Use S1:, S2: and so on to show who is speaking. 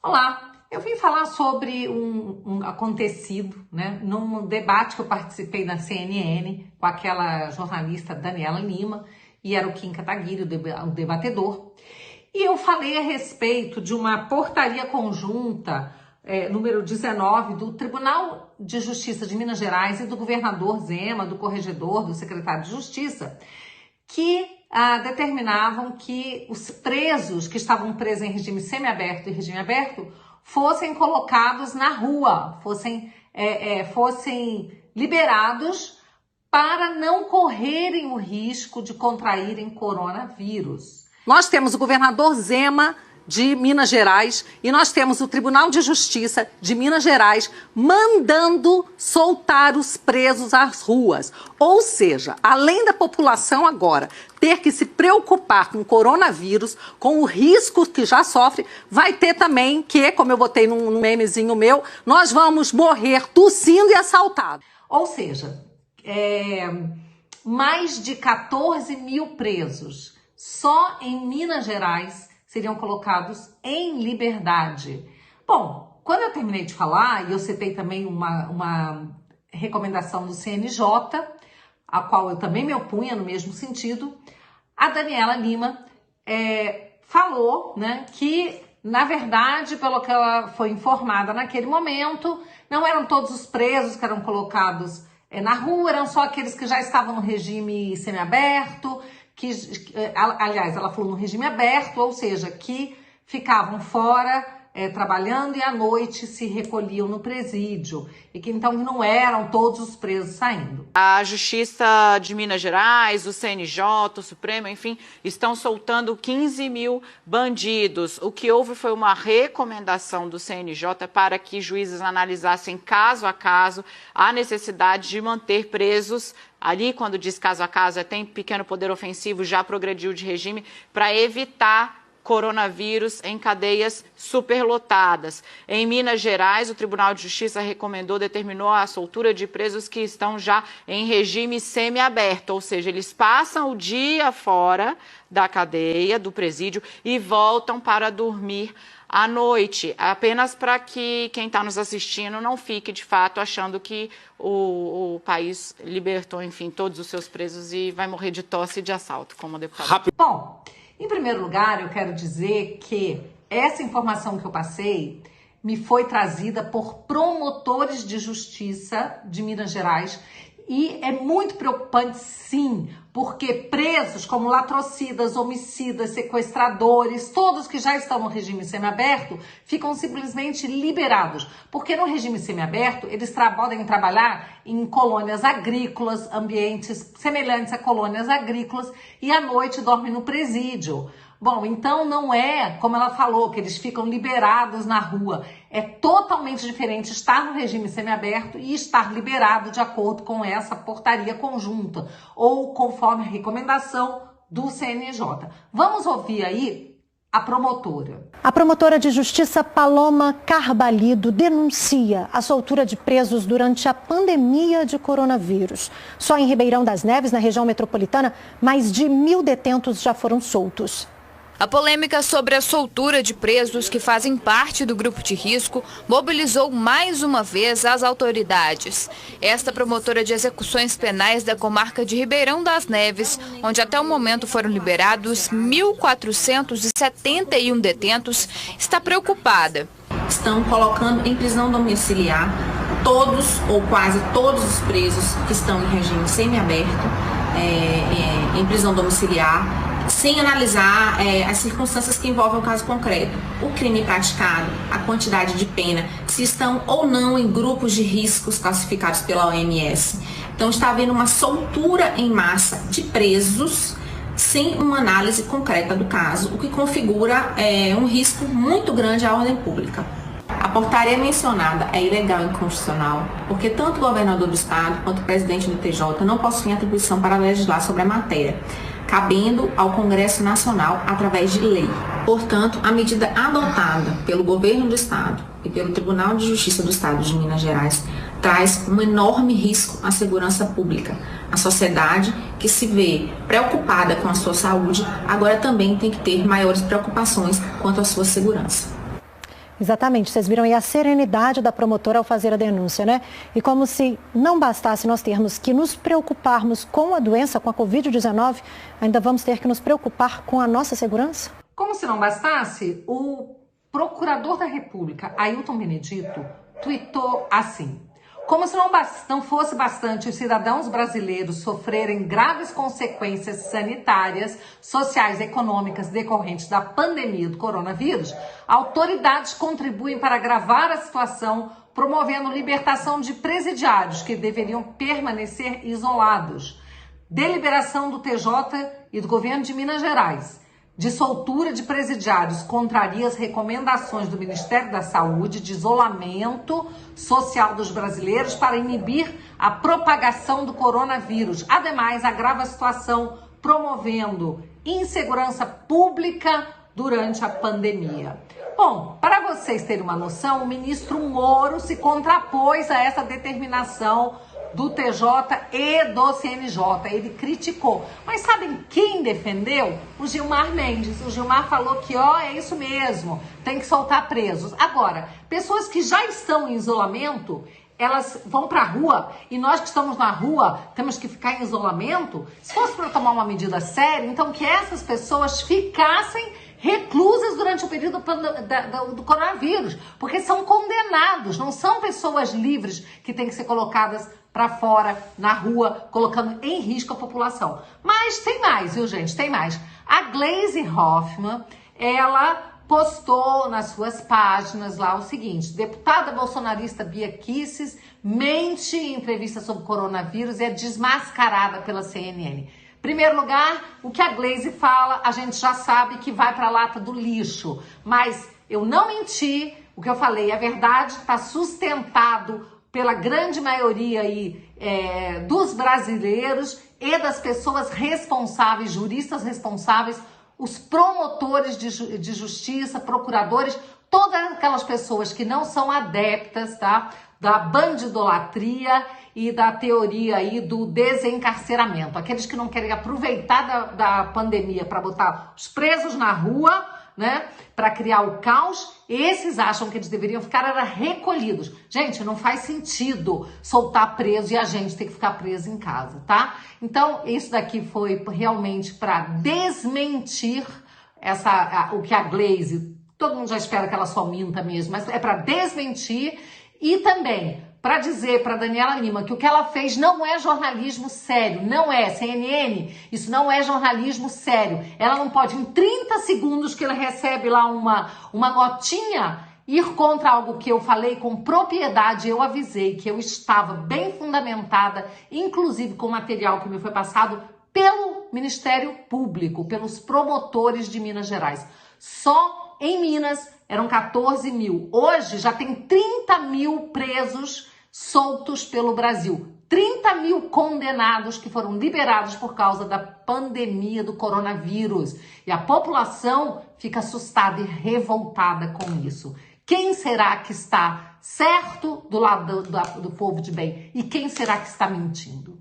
S1: Olá, eu vim falar sobre um acontecido, né, num debate que eu participei na CNN com aquela jornalista Daniela Lima, e era o Kim Kataguiri, o debatedor. E eu falei a respeito de uma portaria conjunta, número 19, do Tribunal de Justiça de Minas Gerais e do governador Zema, do corregedor, do secretário de Justiça, que determinavam que os presos que estavam presos em regime semiaberto e regime aberto fossem colocados na rua, fossem liberados para não correrem o risco de contraírem coronavírus. Nós temos o governador Zema de Minas Gerais e nós temos o Tribunal de Justiça de Minas Gerais mandando soltar os presos às ruas. Ou seja, além da população agora ter que se preocupar com o coronavírus, com o risco que já sofre, vai ter também que, como eu botei num memezinho meu, nós vamos morrer tossindo e assaltados. Ou seja, mais de 14 mil presos só em Minas Gerais seriam colocados em liberdade. Bom, quando eu terminei de falar, e eu citei também uma recomendação do CNJ, a qual eu também me opunha no mesmo sentido, a Daniela Lima falou, né, que, na verdade, pelo que ela foi informada naquele momento, não eram todos os presos que eram colocados na rua, eram só aqueles que já estavam no regime semiaberto, aliás, ela falou no regime aberto, ou seja, que ficavam fora trabalhando e à noite se recolhiam no presídio, e que então não eram todos os presos saindo.
S2: A Justiça de Minas Gerais, o CNJ, o Supremo, enfim, estão soltando 15 mil bandidos. O que houve foi uma recomendação do CNJ para que juízes analisassem caso a caso a necessidade de manter presos. Ali, quando diz caso a caso, tem pequeno poder ofensivo, já progrediu de regime, para evitar coronavírus em cadeias superlotadas. Em Minas Gerais, o Tribunal de Justiça determinou a soltura de presos que estão já em regime semiaberto, ou seja, eles passam o dia fora da cadeia, do presídio, e voltam para dormir à noite, apenas para que quem está nos assistindo não fique, de fato, achando que o país libertou, enfim, todos os seus presos e vai morrer de tosse e de assalto, como o deputado.
S1: Bom, em primeiro lugar, eu quero dizer que essa informação que eu passei me foi trazida por promotores de justiça de Minas Gerais e é muito preocupante, sim, porque presos como latrocidas, homicidas, sequestradores, todos que já estão no regime semiaberto, ficam simplesmente liberados. Porque no regime semiaberto, eles podem trabalhar em colônias agrícolas, ambientes semelhantes a colônias agrícolas, e à noite dormem no presídio. Bom, então não é, como ela falou, que eles ficam liberados na rua. É totalmente diferente estar no regime semiaberto e estar liberado de acordo com essa portaria conjunta, ou conforme a recomendação do CNJ. Vamos ouvir aí a promotora.
S3: A promotora de justiça Paloma Carbalido denuncia a soltura de presos durante a pandemia de coronavírus. Só em Ribeirão das Neves, na região metropolitana, mais de 1.000 detentos já foram soltos.
S4: A polêmica sobre a soltura de presos que fazem parte do grupo de risco mobilizou mais uma vez as autoridades. Esta promotora de execuções penais da comarca de Ribeirão das Neves, onde até o momento foram liberados 1.471 detentos, está preocupada.
S5: Estão colocando em prisão domiciliar todos ou quase todos os presos que estão em regime semiaberto, em prisão domiciliar, sem analisar as circunstâncias que envolvem o caso concreto, o crime praticado, a quantidade de pena, se estão ou não em grupos de riscos classificados pela OMS. Então está havendo uma soltura em massa de presos sem uma análise concreta do caso, o que configura um risco muito grande à ordem pública. A portaria mencionada é ilegal e inconstitucional, porque tanto o governador do estado quanto o presidente do TJ não possuem atribuição para legislar sobre a matéria, cabendo ao Congresso Nacional através de lei. Portanto, a medida adotada pelo governo do estado e pelo Tribunal de Justiça do Estado de Minas Gerais traz um enorme risco à segurança pública. A sociedade que se vê preocupada com a sua saúde, agora também tem que ter maiores preocupações quanto à sua segurança.
S3: Exatamente, vocês viram aí a serenidade da promotora ao fazer a denúncia, né? E como se não bastasse nós termos que nos preocuparmos com a doença, com a Covid-19, ainda vamos ter que nos preocupar com a nossa segurança?
S1: Como se não bastasse, o procurador da República, Ailton Benedito, tuitou assim: como se não fosse bastante os cidadãos brasileiros sofrerem graves consequências sanitárias, sociais e econômicas decorrentes da pandemia do coronavírus, autoridades contribuem para agravar a situação, promovendo libertação de presidiários que deveriam permanecer isolados. Deliberação do TJ e do governo de Minas Gerais de soltura de presidiários contraria as recomendações do Ministério da Saúde de isolamento social dos brasileiros para inibir a propagação do coronavírus. Ademais, agrava a situação promovendo insegurança pública durante a pandemia. Bom, para vocês terem uma noção, o ministro Moro se contrapôs a essa determinação do TJ e do CNJ. Ele criticou. Mas sabem quem defendeu? O Gilmar Mendes. O Gilmar falou que, é isso mesmo, tem que soltar presos. Agora, pessoas que já estão em isolamento, elas vão para a rua e nós que estamos na rua temos que ficar em isolamento? Se fosse para tomar uma medida séria, então que essas pessoas ficassem reclusas durante o período do coronavírus, porque são condenados, não são pessoas livres que têm que ser colocadas para fora, na rua, colocando em risco a população. Mas tem mais, viu, gente? Tem mais. A Gleisi Hoffmann, ela postou nas suas páginas lá o seguinte: deputada bolsonarista Bia Kicis mente em entrevista sobre coronavírus e é desmascarada pela CNN. Primeiro lugar, o que a Gleisi fala, a gente já sabe que vai para a lata do lixo. Mas eu não menti, o que eu falei é verdade, está sustentado pela grande maioria aí, dos brasileiros e das pessoas responsáveis, juristas responsáveis, os promotores de justiça, procuradores, todas aquelas pessoas que não são adeptas, tá, da bandidolatria e da teoria aí do desencarceramento. Aqueles que não querem aproveitar da pandemia para botar os presos na rua, né, para criar o caos, esses acham que eles deveriam ficar recolhidos. Gente, não faz sentido soltar preso e a gente ter que ficar preso em casa, tá? Então, isso daqui foi realmente para desmentir o que a Gleisi, todo mundo já espera que ela só minta mesmo, mas é para desmentir e também para dizer para Daniela Lima que o que ela fez não é jornalismo sério, não é, CNN, isso não é jornalismo sério. Ela não pode, em 30 segundos que ela recebe lá uma notinha, ir contra algo que eu falei com propriedade. Eu avisei que eu estava bem fundamentada, inclusive com material que me foi passado pelo Ministério Público, pelos promotores de Minas Gerais. Só em Minas eram 14 mil. Hoje já tem 30 mil presos soltos pelo Brasil. 30 mil condenados que foram liberados por causa da pandemia do coronavírus. E a população fica assustada e revoltada com isso. Quem será que está certo do lado do povo de bem? E quem será que está mentindo?